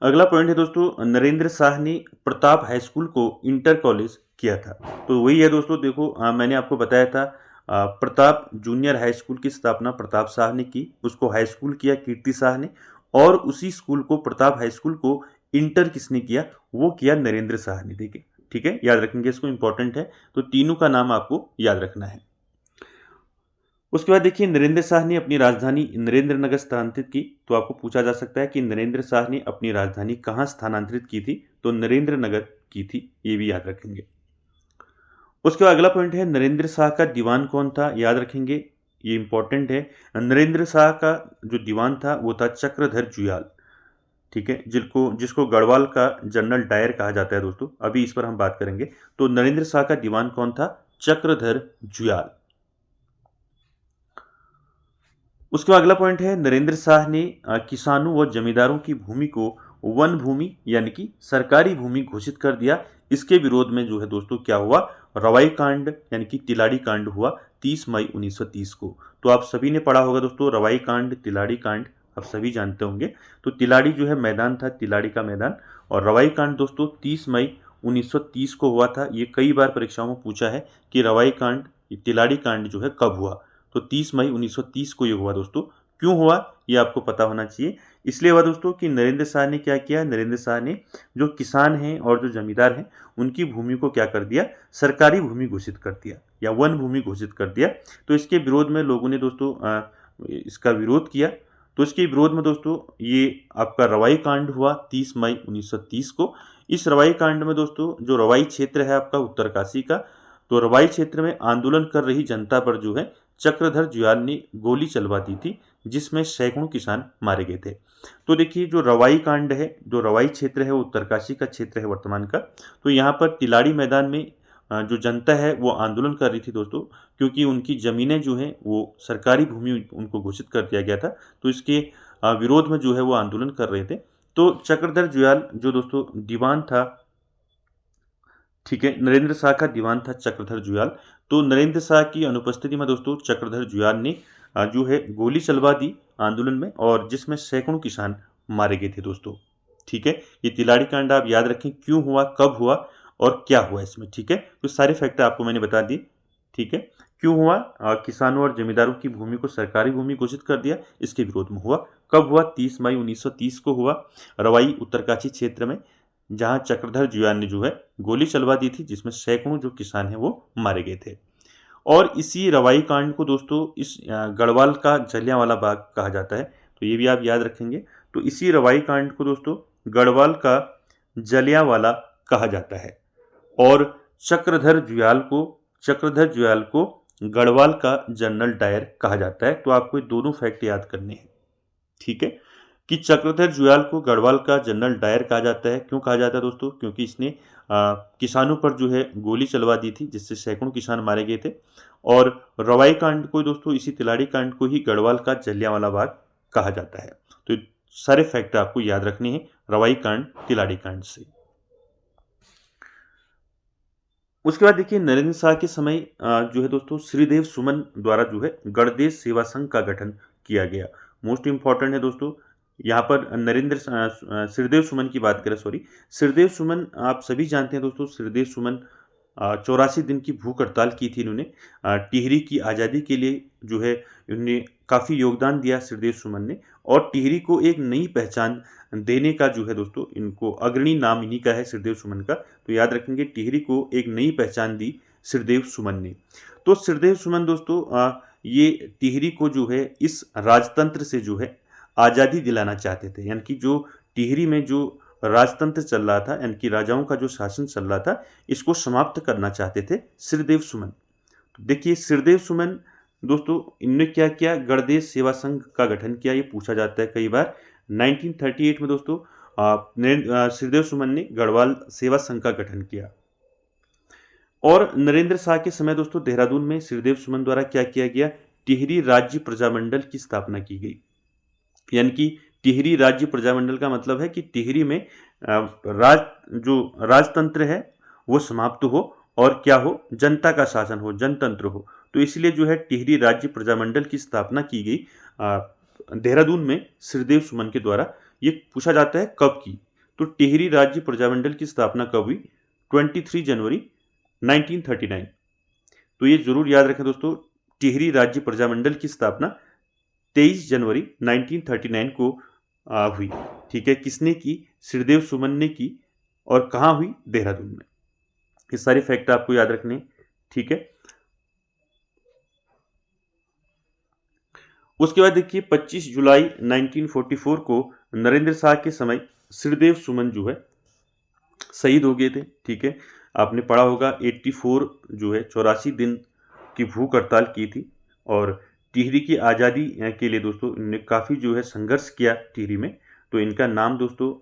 अगला पॉइंट है दोस्तों, नरेंद्र शाह ने प्रताप हाई स्कूल को इंटर कॉलेज किया था। तो वही है दोस्तों, देखो मैंने आपको बताया था प्रताप जूनियर हाई स्कूल की स्थापना प्रताप शाह ने की, उसको हाई स्कूल किया कीर्ति शाह ने, और उसी स्कूल को प्रताप हाई स्कूल को इंटर किसने किया? वो किया नरेंद्र शाह ने। देखिए, ठीक है, याद रखेंगे, इसको इंपॉर्टेंट है। तो तीनों का नाम आपको याद रखना है। उसके बाद देखिए, नरेंद्र शाह ने अपनी राजधानी नरेंद्र नगर स्थानांतरित की। तो आपको पूछा जा सकता है कि नरेंद्र शाह ने अपनी राजधानी कहाँ स्थानांतरित की थी? तो नरेंद्र नगर की थी, ये भी याद रखेंगे। उसके बाद अगला पॉइंट है, नरेंद्र शाह का दीवान कौन था? याद रखेंगे, ये इंपॉर्टेंट है। नरेंद्र शाह का जो दीवान था वो था चक्रधर जुयाल। ठीक है, जिसको गढ़वाल का जनरल डायर कहा जाता है दोस्तों। अभी इस पर हम बात करेंगे। तो नरेंद्र शाह का दीवान कौन था? चक्रधर जुयाल। उसके बाद अगला पॉइंट है, नरेंद्र शाह ने किसानों व जमींदारों की भूमि को वन भूमि यानी कि सरकारी भूमि घोषित कर दिया। इसके विरोध में जो है दोस्तों क्या हुआ? रवाई कांड यानी कि तिलाड़ी कांड हुआ 30 मई 1930 को। तो आप सभी ने पढ़ा होगा दोस्तों, रवाई कांड, तिलाड़ी कांड आप सभी जानते होंगे। तो तिलाड़ी जो है मैदान था, तिलाड़ी का मैदान, और रवाई कांड दोस्तों 30 मई 1930 को हुआ था। ये कई बार परीक्षाओं में पूछा है कि रवाई कांड, तिलाड़ी कांड जो है कब हुआ? तो 30 मई 1930 को ये हुआ दोस्तों। क्यों हुआ ये आपको पता होना चाहिए। इसलिए हुआ दोस्तों कि नरेंद्र शाह ने क्या किया? नरेंद्र शाह ने जो किसान हैं और जो जमींदार हैं उनकी भूमि को क्या कर दिया? सरकारी भूमि घोषित कर दिया या वन भूमि घोषित कर दिया। तो इसके विरोध में लोगों ने दोस्तों इसका विरोध किया। तो इसके विरोध में दोस्तों ये आपका रवाई कांड हुआ 30 मई 1930 को। इस रवाई कांड में दोस्तों जो रवाई क्षेत्र है आपका उत्तरकाशी का, तो रवाई क्षेत्र में आंदोलन कर रही जनता पर जो है चक्रधर जुयाल ने गोली चलवा दी थी, जिसमें सैकड़ों किसान मारे गए थे। तो देखिए, जो रवाई कांड है, जो रवाई क्षेत्र है वो उत्तरकाशी का क्षेत्र है वर्तमान का। तो यहाँ पर तिलाड़ी मैदान में जो जनता है वो आंदोलन कर रही थी दोस्तों, क्योंकि उनकी ज़मीनें जो हैं वो सरकारी भूमि उनको घोषित कर दिया गया था। तो इसके विरोध में जो है वो आंदोलन कर रहे थे। तो चक्रधर जुयाल जो दोस्तों दीवान था, ठीक है, नरेंद्र शाह का दीवान था चक्रधर जुयाल। तो नरेंद्र शाह की अनुपस्थिति में दोस्तों चक्रधर जुयाल ने जो है गोली चलवा दी आंदोलन में, और जिसमें सैकड़ों किसान मारे गए थे दोस्तों। ठीक है, ये तिलाड़ी कांड आप याद रखें, क्यों हुआ, कब हुआ और क्या हुआ इसमें। ठीक है, तो सारे फैक्ट आपको मैंने बता दिए। ठीक है, क्यों हुआ? किसानों और जमींदारों की भूमि को सरकारी भूमि घोषित कर दिया, इसके विरोध में हुआ। कब हुआ? 30 मई 1930 को हुआ, रवाई उत्तरकाशी क्षेत्र में, जहां चक्रधर जुयाल ने जो है गोली चलवा दी थी, जिसमें सैकड़ों जो किसान हैं वो मारे गए थे। और इसी रवाई कांड को दोस्तों इस गढ़वाल का जलियांवाला बाग कहा जाता है। तो ये भी आप याद रखेंगे। तो इसी रवाई कांड को दोस्तों गढ़वाल का जलियांवाला कहा जाता है, और चक्रधर जुयाल को गढ़वाल का जनरल डायर कहा जाता है। तो आपको ये दोनों फैक्ट याद करने हैं। ठीक है, कि चक्रधर जुयाल को गढ़वाल का जनरल डायर कहा जाता है। क्यों कहा जाता है दोस्तों? क्योंकि इसने किसानों पर जो है गोली चलवा दी थी, जिससे सैकड़ों किसान मारे गए थे। और रवाई कांड को दोस्तों, इसी तिलाड़ी कांड को ही गढ़वाल का जलियांवाला बाग कहा जाता है। तो सारे फैक्ट आपको याद रखने हैं रवाई कांड, तिलाड़ी कांड से। उसके बाद देखिए, नरेंद्र शाह के समय जो है दोस्तों, श्रीदेव सुमन द्वारा जो है गणदेश सेवा संघ का गठन किया गया। मोस्ट इंपॉर्टेंट है दोस्तों, यहाँ पर श्रीदेव सुमन की बात करें, सॉरी, श्रीदेव सुमन आप सभी जानते हैं दोस्तों। श्रीदेव सुमन 84 दिन की भूख हड़ताल की थी इन्होंने, टिहरी की आज़ादी के लिए जो है इन्होंने काफ़ी योगदान दिया श्रीदेव सुमन ने। और टिहरी को एक नई पहचान देने का जो है दोस्तों, इनको अग्रणी नाम इन्हीं का है, श्रीदेव सुमन का। तो याद रखेंगे, टिहरी को एक नई पहचान दी श्रीदेव सुमन ने। तो श्रीदेव सुमन दोस्तों ये टिहरी को जो है इस राजतंत्र से जो है आज़ादी दिलाना चाहते थे। यानी कि जो टिहरी में जो राजतंत्र चल रहा था, यानी कि राजाओं का जो शासन चल रहा था, इसको समाप्त करना चाहते थे श्रीदेव सुमन। तो देखिए, श्रीदेव सुमन दोस्तों, इनने क्या किया? गणदेश सेवा संघ का गठन किया। ये पूछा जाता है कई बार। 1938 में दोस्तों श्रीदेव सुमन ने गढ़वाल सेवा संघ का गठन किया। और नरेंद्र शाह के समय दोस्तों, देहरादून में श्रीदेव सुमन द्वारा क्या किया गया? टिहरी राज्य प्रजामंडल की स्थापना की गई। यानी कि टिहरी राज्य प्रजामंडल का मतलब है कि टिहरी में राजतंत्र है वो समाप्त हो और क्या हो? जनता का शासन हो, जनतंत्र हो। तो इसलिए जो है टिहरी राज्य प्रजामंडल की स्थापना की गई देहरादून में श्रीदेव सुमन के द्वारा। ये पूछा जाता है कब की? तो टिहरी राज्य प्रजामंडल की स्थापना कब हुई? 23 जनवरी 1939। तो ये जरूर याद रखें दोस्तों, टिहरी राज्य प्रजामंडल की स्थापना 23 जनवरी 1939 को हुई। ठीक है, किसने की? श्रीदेव सुमन ने की। और कहाँ हुई? देहरादून में। ये सारे फैक्ट आपको याद रखने। ठीक है, उसके बाद देखिए, 25 जुलाई 1944 को नरेंद्र शाह के समय श्रीदेव सुमन जो है शहीद हो गए थे। ठीक है, आपने पढ़ा होगा 84 जो है 84 दिन की भूख हड़ताल की थी। और टिहरी की आज़ादी के लिए दोस्तों इन्होंने काफ़ी जो है संघर्ष किया टिहरी में। तो इनका नाम दोस्तों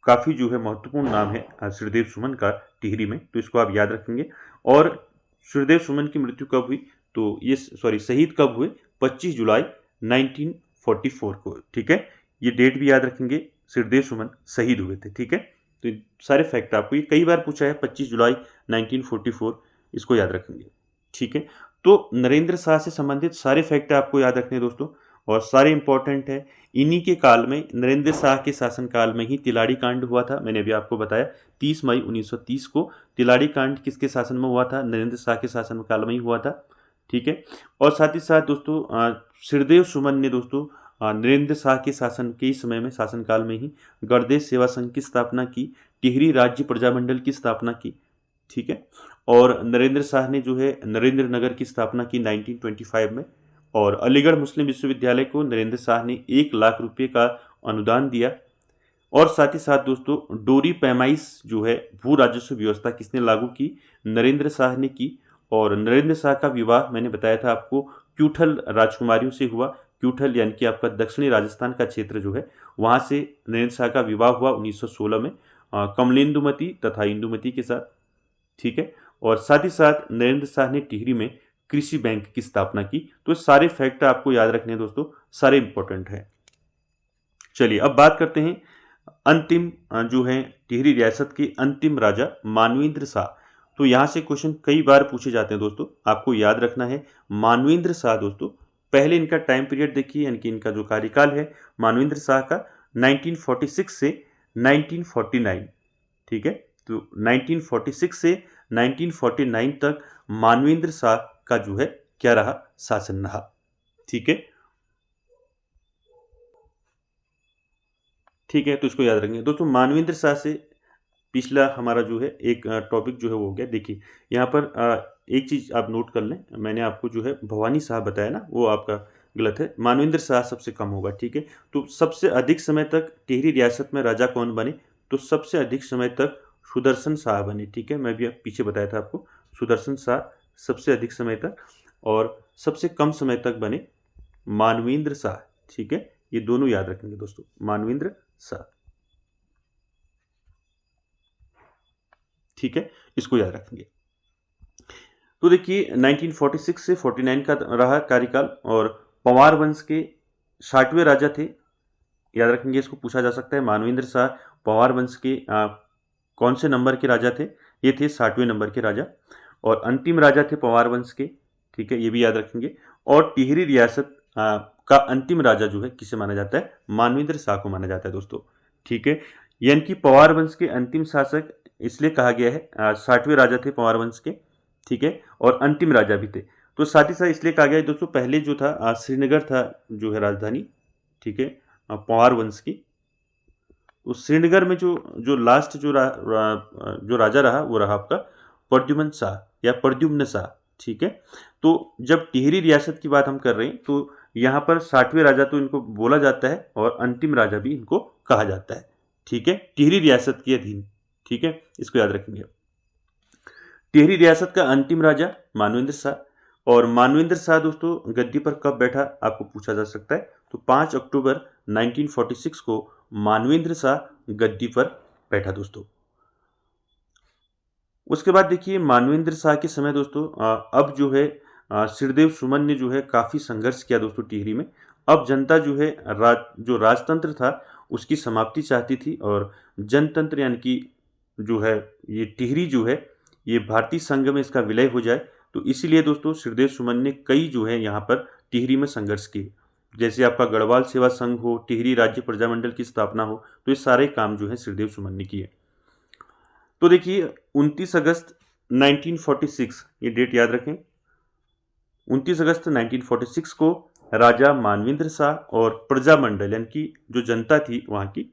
काफ़ी जो है महत्वपूर्ण नाम है श्रीदेव सुमन का टिहरी में। तो इसको आप याद रखेंगे। और श्रीदेव सुमन की मृत्यु कब हुई? तो ये शहीद कब हुए? 25 जुलाई 1944 को। ठीक है, ये डेट भी याद रखेंगे, श्रीदेव सुमन शहीद हुए थे। ठीक है, तो सारे फैक्ट आपको, ये कई बार पूछा है, 25 जुलाई 1944, इसको याद रखेंगे। ठीक है, तो नरेंद्र शाह से संबंधित सारे फैक्ट आपको याद रखने दोस्तों, और सारे इंपॉर्टेंट है। इन्हीं के काल में, नरेंद्र शाह के शासनकाल में ही तिलाड़ी कांड हुआ था। मैंने अभी आपको बताया 30 मई 1930 को तिलाड़ी कांड किसके शासन में हुआ था? नरेंद्र शाह के शासनकाल में ही हुआ था। ठीक है, और साथ ही साथ दोस्तों श्रीदेव सुमन ने दोस्तों नरेंद्र शाह के शासन के समय में, शासनकाल में ही गणदेश सेवा संघ की स्थापना की, टिहरी राज्य प्रजामंडल की स्थापना की। ठीक है, और नरेंद्र शाह ने जो है नरेंद्र नगर की स्थापना की 1925 में। और अलीगढ़ मुस्लिम विश्वविद्यालय को नरेंद्र शाह ने 1 लाख रुपए का अनुदान दिया। और साथ ही साथ दोस्तों डोरी पैमाइश जो है भू राजस्व व्यवस्था किसने लागू की? नरेंद्र शाह ने की। और नरेंद्र शाह का विवाह मैंने बताया था आपको क्यूठल राजकुमारियों से हुआ। क्यूठल यानी कि आपका दक्षिणी राजस्थान का क्षेत्र जो है, वहाँ से नरेंद्र शाह का विवाह हुआ 1916 में कमलेंदुमती तथा इंदुमती के साथ। ठीक है, और साथ ही साथ नरेंद्र शाह ने टिहरी में कृषि बैंक की स्थापना की। तो सारे फैक्ट आपको याद रखने हैं दोस्तों, सारे इंपॉर्टेंट है। चलिए अब बात करते हैं अंतिम जो है टिहरी रियासत के अंतिम राजा मानवेंद्र शाह। तो यहाँ से क्वेश्चन कई बार पूछे जाते हैं दोस्तों, आपको याद रखना है मानवेंद्र शाह दोस्तों। पहले इनका टाइम पीरियड देखिए, यानी कि इनका जो कार्यकाल है मानवेंद्र शाह का 1946 से 1949। ठीक है, तो 1946 से 1949 तक मानवेंद्र शाह का जो है क्या रहा? शासन रहा। ठीक है, ठीक है, तो इसको याद रखेंगे दोस्तों। मानवेंद्र शाह से पिछला हमारा जो है एक टॉपिक जो है वो हो गया। देखिए यहाँ पर एक चीज़ आप नोट कर लें, मैंने आपको जो है भवानी शाह बताया ना, वो आपका गलत है। मानवेंद्र शाह सबसे कम होगा। ठीक है, तो सबसे अधिक समय तक टिहरी रियासत में राजा कौन बने? तो सबसे अधिक समय तक सुदर्शन शाह बने। ठीक है, मैं भी पीछे बताया था आपको, सुदर्शन शाह सबसे अधिक समय तक। और सबसे कम समय तक बने मानवेंद्र शाह। ठीक है, ये दोनों याद रखेंगे दोस्तों, मानवेंद्र शाह। ठीक है, इसको याद रखेंगे। तो देखिए 1946 से 49 का रहा कार्यकाल, और पंवार वंश के 60वें राजा थे, याद रखेंगे, इसको पूछा जा सकता है। मानवेंद्र शाह पंवार वंश के कौन से नंबर के राजा थे? ये थे 60वें नंबर के राजा, और अंतिम राजा थे पंवार वंश के। ठीक है, ये भी याद रखेंगे। और टिहरी रियासत का अंतिम राजा जो है किसे माना जाता है? मानवेंद्र शाह को माना जाता है दोस्तों। ठीक है, यानी कि पंवार वंश के अंतिम शासक इसलिए कहा गया है, 60वें राजा थे पंवार वंश के, ठीक है, और अंतिम राजा भी थे। तो साथ ही साथ इसलिए कहा गया है दोस्तों, पहले जो था श्रीनगर था जो है राजधानी, ठीक है, पंवार वंश की। उस श्रीनगर में जो लास्ट जो राजा रहा वो रहा आपका प्रद्युम्न शाह या प्रद्युम्न शाह। ठीक है, तो जब टिहरी रियासत की बात हम कर रहे हैं तो यहाँ पर 60वें राजा तो इनको बोला जाता है और अंतिम राजा भी इनको कहा जाता है। ठीक है, टिहरी रियासत के अधीन। ठीक है, इसको याद रखेंगे। टिहरी रियासत का अंतिम राजा मानवेंद्र शाह, और मानवेंद्र शाह दोस्तों गद्दी पर कब बैठा आपको पूछा जा सकता है। तो 5 अक्टूबर 1946 को मानवेंद्र शाह गद्दी पर बैठा दोस्तों। उसके बाद देखिए मानवेंद्र शाह के समय दोस्तों अब जो है श्रीदेव सुमन ने जो है काफ़ी संघर्ष किया दोस्तों टिहरी में। अब जनता जो है जो राजतंत्र था उसकी समाप्ति चाहती थी, और जनतंत्र यानी कि जो है ये टिहरी जो है ये भारतीय संघ में इसका विलय हो जाए। तो इसीलिए दोस्तों श्रीदेव सुमन ने कई जो है यहाँ पर टिहरी में संघर्ष किए, जैसे आपका गढ़वाल सेवा संघ हो, टिहरी राज्य प्रजामंडल की स्थापना हो, तो ये सारे काम जो है श्रीदेव सुमन ने किए। तो देखिए 29 अगस्त 1946, ये डेट याद रखें, 29 अगस्त 1946 को राजा मानवेंद्र शाह और प्रजामंडल यानी कि जो जनता थी वहाँ की,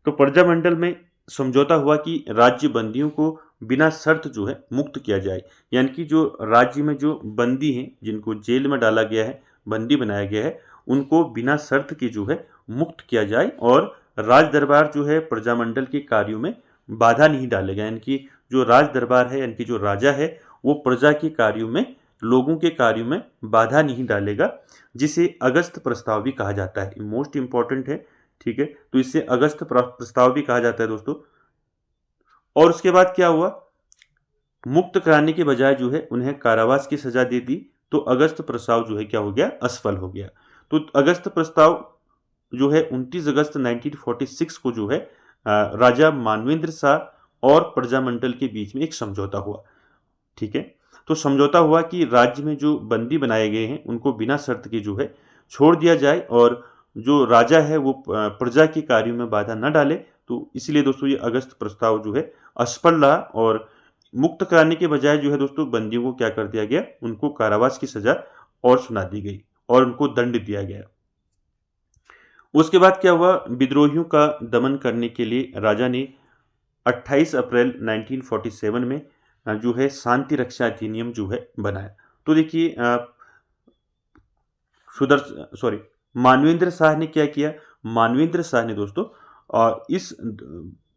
तो प्रजामंडल में समझौता हुआ कि राज्य बंदियों को बिना शर्त जो है मुक्त किया जाए। यानी कि जो राज्य में जो बंदी हैं, जिनको जेल में डाला गया है, बंदी बनाया गया है, उनको बिना शर्त के जो है मुक्त किया जाए, और राज दरबार जो है प्रजामंडल के कार्यों में बाधा नहीं डालेगा। यानी कि जो राज दरबार है यानी कि जो राजा है वो प्रजा के कार्यों में, लोगों के कार्यों में बाधा नहीं डालेगा, जिसे अगस्त प्रस्ताव भी कहा जाता है। मोस्ट इंपॉर्टेंट है। ठीक है, तो इसे अगस्त प्रस्ताव भी कहा जाता है दोस्तों। और उसके बाद क्या हुआ, मुक्त कराने के बजाय जो है उन्हें कारावास की सजा दे दी, तो अगस्त प्रस्ताव जो है क्या हो गया, असफल हो गया। तो अगस्त प्रस्ताव जो है 29 अगस्त 1946 को जो है राजा मानवेंद्र शाह और प्रजामंडल के बीच में एक समझौता हुआ। ठीक है, तो समझौता हुआ कि राज्य में जो बंदी बनाए गए हैं उनको बिना शर्त के जो है छोड़ दिया जाए, और जो राजा है वो प्रजा के कार्यों में बाधा न डाले। तो इसलिए दोस्तों ये अगस्त प्रस्ताव जो है असफल रहा, और मुक्त कराने के बजाय जो है दोस्तों बंदियों को क्या कर दिया गया, उनको कारावास की सजा और सुना दी गई और उनको दंड दिया गया। उसके बाद क्या हुआ, विद्रोहियों का दमन करने के लिए राजा ने 28 अप्रैल 1947 में जो है शांति रक्षा अधिनियम जो है बनाया। तो देखिए मानवेंद्र शाह ने क्या किया, मानवेंद्र शाह ने दोस्तों इस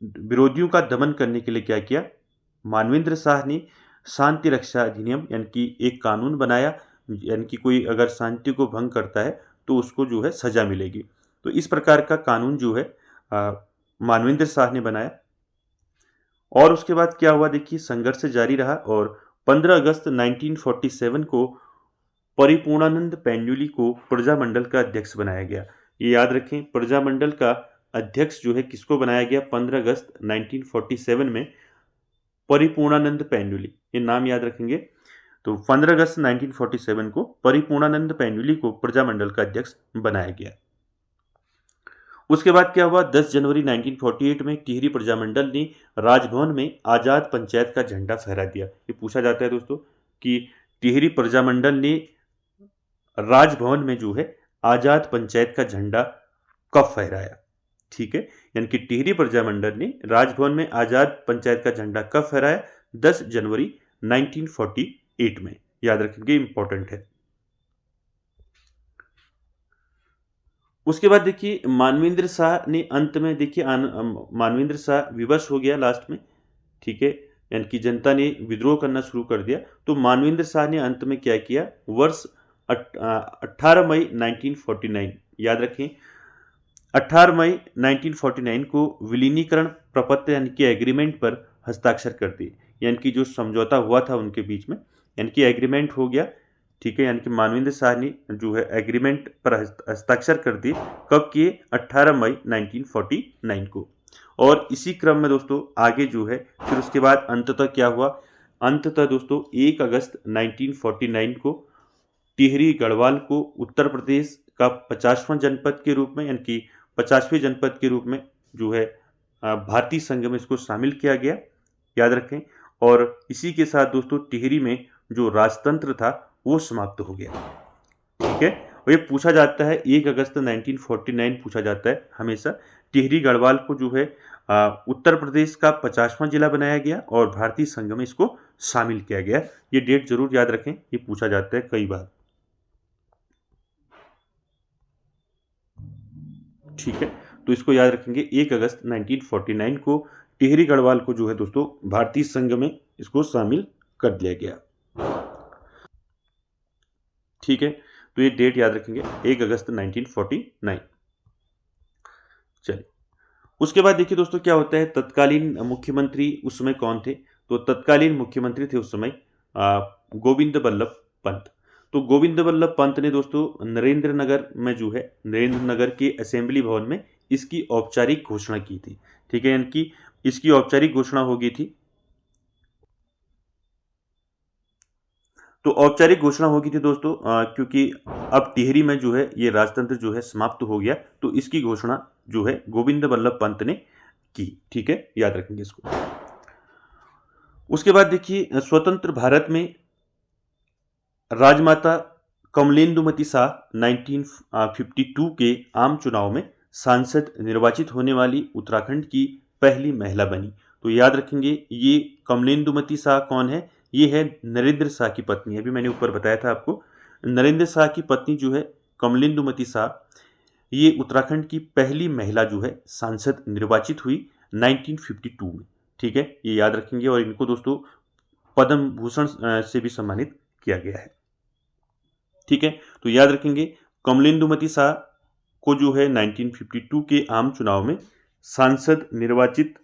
विरोधियों का दमन करने के लिए क्या किया, मानवेंद्र शाह ने शांति रक्षा अधिनियम यानी कि एक कानून बनाया, यानी कि कोई अगर शांति को भंग करता है तो उसको जो है सजा मिलेगी। तो इस प्रकार का कानून जो है मानवेंद्र शाह ने बनाया। और उसके बाद क्या हुआ, देखिए संघर्ष जारी रहा, और 15 अगस्त 1947 को परिपूर्णानंद पेंडुली को प्रजामंडल का अध्यक्ष बनाया गया। ये याद रखें, प्रजामंडल का अध्यक्ष जो है किसको बनाया गया, 15 अगस्त 1947 में परिपूर्णानंद पेंडुली, ये नाम याद रखेंगे। तो 15 अगस्त 1947 को परिपूर्णानंद पेंडुली को प्रजामंडल का अध्यक्ष बनाया गया। उसके बाद क्या हुआ, 10 जनवरी 1948 में टिहरी प्रजामंडल ने राजभवन में आज़ाद पंचायत का झंडा फहरा दिया। ये पूछा जाता है दोस्तों कि टिहरी प्रजामंडल ने राजभवन में जो है आज़ाद पंचायत का झंडा कब फहराया। ठीक है, यानी कि टिहरी प्रजामंडल ने राजभवन में आज़ाद पंचायत का झंडा कब फहराया, 10 जनवरी 1948 में। याद रखेंगे, इंपॉर्टेंट है। उसके बाद देखिए मानवेंद्र शाह ने अंत में, देखिए मानवेंद्र शाह विवश हो गया लास्ट में। ठीक है, यानी कि जनता ने विद्रोह करना शुरू कर दिया। तो मानवेंद्र शाह ने अंत में क्या किया, वर्ष 18 मई 1949, याद रखें 18 मई 1949 को विलीनीकरण प्रपत्र यानी कि एग्रीमेंट पर हस्ताक्षर कर दिए, यानी कि जो समझौता हुआ था उनके बीच में, यानी कि एग्रीमेंट हो गया, ठीक है। यानी कि मानवेंद्र शाह ने जो है एग्रीमेंट पर हस्ताक्षर कर दिए। कब किए? 18 मई 1949 को। और इसी क्रम में दोस्तों आगे जो है फिर उसके बाद अंततः क्या हुआ? अंततः दोस्तों 1 अगस्त 1949 को टिहरी गढ़वाल को उत्तर प्रदेश का 50वां जनपद के रूप में, यानी कि 50वें जनपद के रूप में जो है भारतीय संघ में इसको शामिल किया गया, याद रखें। और इसी के साथ दोस्तों टिहरी में जो राजतंत्र था वो समाप्त हो गया, ठीक है। और ये पूछा जाता है 1 अगस्त 1949 पूछा जाता है हमेशा। टिहरी गढ़वाल को जो है उत्तर प्रदेश का 50वां जिला बनाया गया और भारतीय संघ में इसको शामिल किया गया। ये डेट जरूर याद रखें, ये पूछा जाता है कई बार, ठीक है। तो इसको याद रखेंगे 1 अगस्त 1949 को टिहरी गढ़वाल को जो है दोस्तों भारतीय संघ में इसको शामिल कर दिया गया, ठीक है। तो ये डेट याद रखेंगे 1 अगस्त 1949। चलिए उसके बाद देखिए दोस्तों क्या होता है, तत्कालीन मुख्यमंत्री उस समय कौन थे? तो तत्कालीन मुख्यमंत्री थे उस समय गोविंद बल्लभ पंत। तो गोविंद बल्लभ पंत ने दोस्तों नरेंद्र नगर में जो है नरेंद्र नगर के असेंबली भवन में इसकी औपचारिक घोषणा की थी, ठीक है। यानी कि इसकी औपचारिक घोषणा हो गई थी। तो औपचारिक घोषणा हो गई थी दोस्तों क्योंकि अब टिहरी में जो है ये राजतंत्र जो है समाप्त हो गया, तो इसकी घोषणा जो है गोविंद बल्लभ पंत ने की, ठीक है, याद रखेंगे इसको। उसके बाद देखिए स्वतंत्र भारत में राजमाता कमलेंदुमती शाह 1952 के आम चुनाव में सांसद निर्वाचित होने वाली उत्तराखंड की पहली महिला बनी। तो याद रखेंगे ये कमलेंदुमती शाह कौन है? ये है नरेंद्र शाह की पत्नी। अभी मैंने ऊपर बताया था आपको, नरेंद्र शाह की पत्नी जो है कमलेंदुमती शाह, ये उत्तराखंड की पहली महिला जो है सांसद निर्वाचित हुई 1952 में, ठीक है, ये याद रखेंगे। और इनको दोस्तों पद्म भूषण से भी सम्मानित किया गया है, ठीक है। तो याद रखेंगे कमलेंदुमती शाह को जो है 1952 के आम चुनाव में सांसद निर्वाचित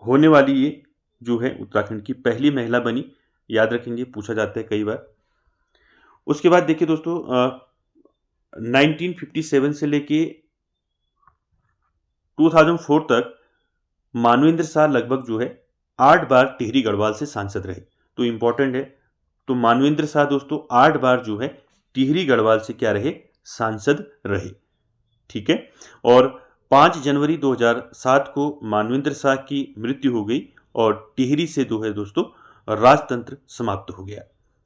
होने वाली ये जो है उत्तराखंड की पहली महिला बनी, याद रखेंगे, पूछा जाता है कई बार। उसके बाद देखिए दोस्तों 1957 से लेके 2004 तक मानवेंद्र शाह लगभग जो है 8 बार टिहरी गढ़वाल से सांसद रहे। तो इंपॉर्टेंट है, तो मानवेंद्र शाह दोस्तों 8 बार जो है टिहरी गढ़वाल से क्या रहे? सांसद रहे, ठीक है। और 5 जनवरी 2007 को मानवेंद्र शाह की मृत्यु हो गई और टिहरी से जो है दोस्तों राजतंत्र समाप्त हो गया।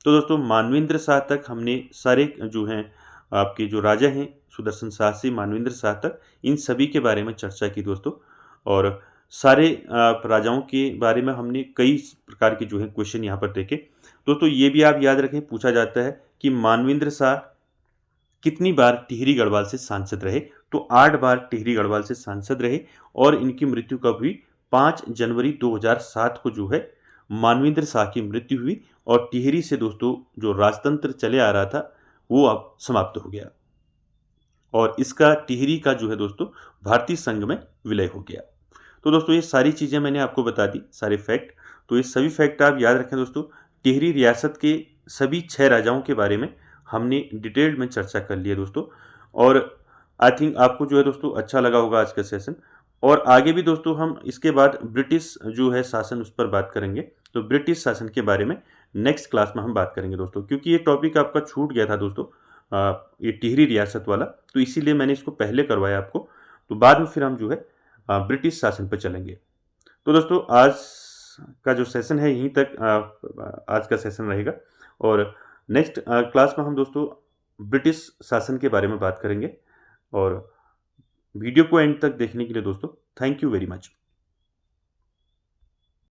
तो दोस्तों मानवेंद्र शाह तक हमने सारे जो हैं आपके जो राजा हैं सुदर्शन शाह से मानवेंद्र शाह तक इन सभी के बारे में चर्चा की दोस्तों। और सारे राजाओं के बारे में हमने कई प्रकार के जो है क्वेश्चन यहाँ पर देखे दोस्तों। ये भी आप याद रखें, पूछा जाता है कि मानवेंद्र शाह कितनी बार टिहरी गढ़वाल से सांसद रहे? तो 8 बार टिहरी गढ़वाल से सांसद रहे। और इनकी मृत्यु कब हुई? 5 जनवरी 2007 को जो है मानवेंद्र शाह की मृत्यु हुई और टिहरी से दोस्तों जो राजतंत्र चले आ रहा था वो अब समाप्त हो गया और इसका टिहरी का जो है दोस्तों भारतीय संघ में विलय हो गया। तो दोस्तों ये सारी चीज़ें मैंने आपको बता दी, सारे फैक्ट। तो ये सभी फैक्ट आप याद रखें दोस्तों। टिहरी रियासत के सभी 6 राजाओं के बारे में हमने डिटेल्ड में चर्चा कर लिया दोस्तों। और आई थिंक आपको जो है दोस्तों अच्छा लगा होगा आज का सेशन। और आगे भी दोस्तों हम इसके बाद ब्रिटिश जो है शासन उस पर बात करेंगे। तो ब्रिटिश शासन के बारे में नेक्स्ट क्लास में हम बात करेंगे दोस्तों, क्योंकि ये टॉपिक आपका छूट गया था दोस्तों ये टिहरी रियासत वाला, तो इसीलिए मैंने इसको पहले करवाया आपको। तो बाद में फिर हम जो है ब्रिटिश शासन पर चलेंगे। तो दोस्तों आज का जो सेशन है यहीं तक आज का सेशन रहेगा और नेक्स्ट क्लास में हम दोस्तों ब्रिटिश शासन के बारे में बात करेंगे। और वीडियो को एंड तक देखने के लिए दोस्तों थैंक यू वेरी मच।